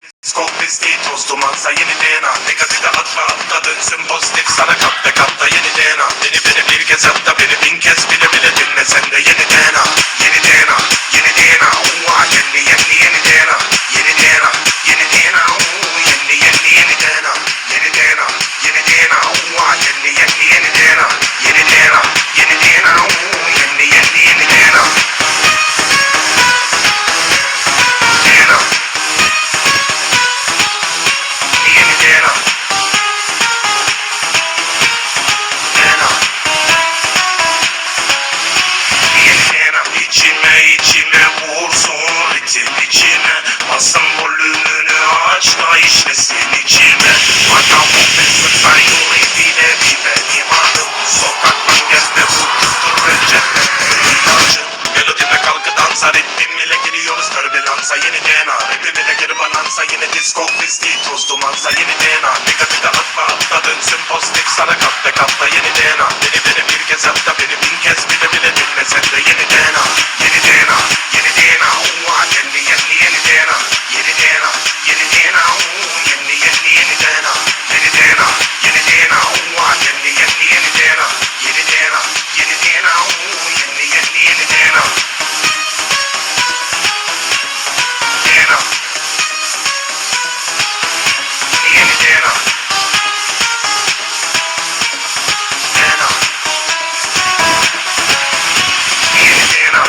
Skop pisti toz dumansa yeni DNA. Negatife atma atla dönsün pozitif. Sana katta katta yeni DNA. Beni bir kez hatta beni bin kez bile bile dinle sen de yeni DNA. Yeni DNA, yeni DNA. Yeni DNA. Yeni DNA, yeni DNA. Yeni DNA. Yeni DNA, yeni DNA. Yeni DNA. Yeni DNA, yeni DNA. Yeni DNA. İçime vursun ritim içime. Basın volümünü aç da işlesin içime. Bana bu mesuttan yolu bile benim adım. Sokaktan gezme vurdur reçete ilacım. Melodime kalkı dansa ritmim ile giriyoruz türbülansa yeni DNA. Rapim ile geri banansa yine disco pisti toz dumansa yeni DNA. Negatife atma atla dönsün pozitif. Sana katta katta yeni DNA. Beni bir kez hatta beni bin kez bile bile dinle sen de yeni DNA. Yeni DNA, yeni DNA. Yeni DNA, yeni DNA. Yeni DNA, yeni DNA. Yeni DNA, yeni DNA. Yeni DNA, yeni DNA. Yeni DNA, yeni DNA. DNA. Yeni DNA. DNA. Yeni DNA.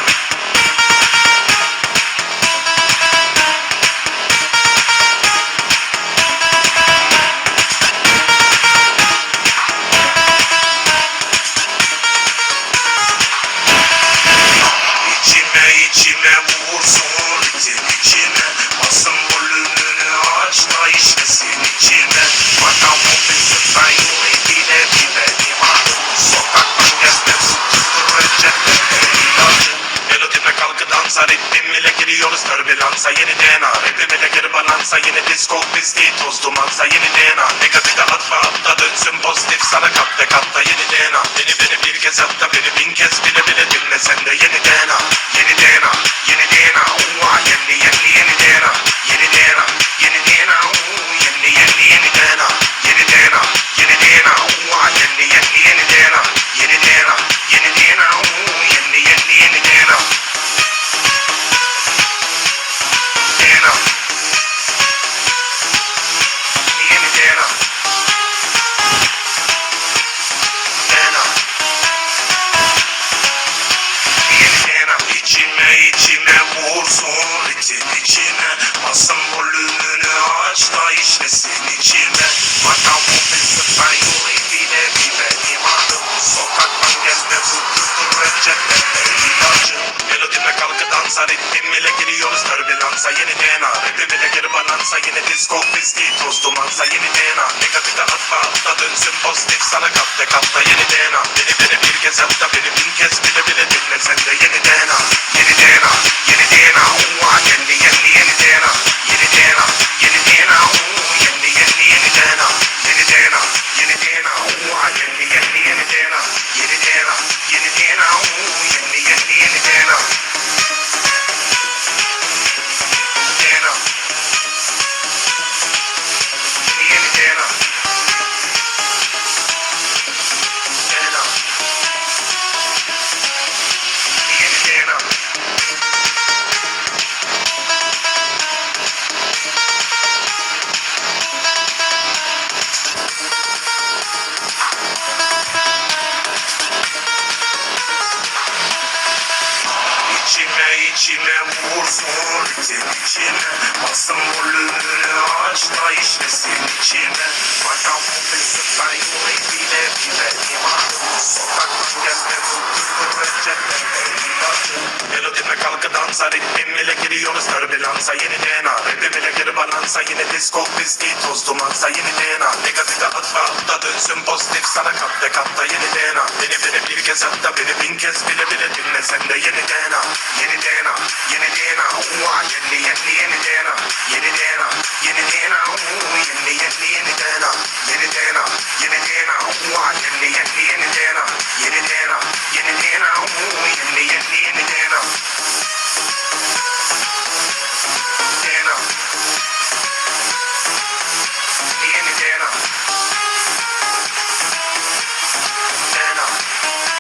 İçime vursun ritim içime. Basın volümünü aç da işlesin içime. Bana bu mesuttan yolu bile benim adım. Sokaktan gezme vurdur reçete ilacım. Melodime kalkı dansa ritmim ile giriyoruz türbülansa yeni DNA. Rapim ile geri banansa yine disco pisti toz dumansa yeni DNA. Negatife atma atla dönsün pozitif. Sana katta katta yeni DNA. Beni bir kez hatta beni bin kez bile bile dinle sen de yeni DNA. Yeni DNA, yeni DNA. Yeni DNA. Yeni DNA, yeni DNA. Yeni DNA. Yeni DNA, yeni DNA. Yeni DNA. Yeni DNA, yeni DNA. Yeni DNA. DNA. Yeni DNA. DNA. İçime vursun ritim içime. Basın volümünü aç da işlesin içime. Bana bu mesuttan yolu bile benim adım. Sokaktan gezme vurdur reçete ilacım. Melodime kalkı dansa ritmim ile giriyoruz türbülansa yeni DNA. Rapim ile geri banansa yine disco pisti toz dumansa yeni DNA. Negatife atma atla dönsün pozitif. Sana katta katta yeni DNA. Beni bir kez hatta beni bin kez bile bile dinle sen de yeni DNA. Yeni DNA, yeni DNA. Yeni DNA, yeni DNA. Yeni DNA, yeni DNA. Yeni DNA, yeni DNA. Yeni DNA, yeni DNA. Yeni DNA, yeni DNA. DNA. Yeni DNA. DNA. Yeni DNA. İçime vursun ritim içime. Basın volümünü aç da işlesin içime. Bana bu mesuttan yolu bile benim adım. Sokaktan gezme vurdur reçete ilacım. Melodime kalkı dansa ritmim ile giriyoruz türbülansa yeni DNA. Rapim ile geri banansa yine disco pisti toz dumansa yeni DNA. Negatife atma atla dönsün pozitif. Sana katta katta yeni DNA. Beni bir kez hatta beni bin kez bile bile dinle sen de yeni DNA. Yeni DNA, yeni DNA. Yeni DNA, yeni DNA. Yeni DNA, yeni DNA.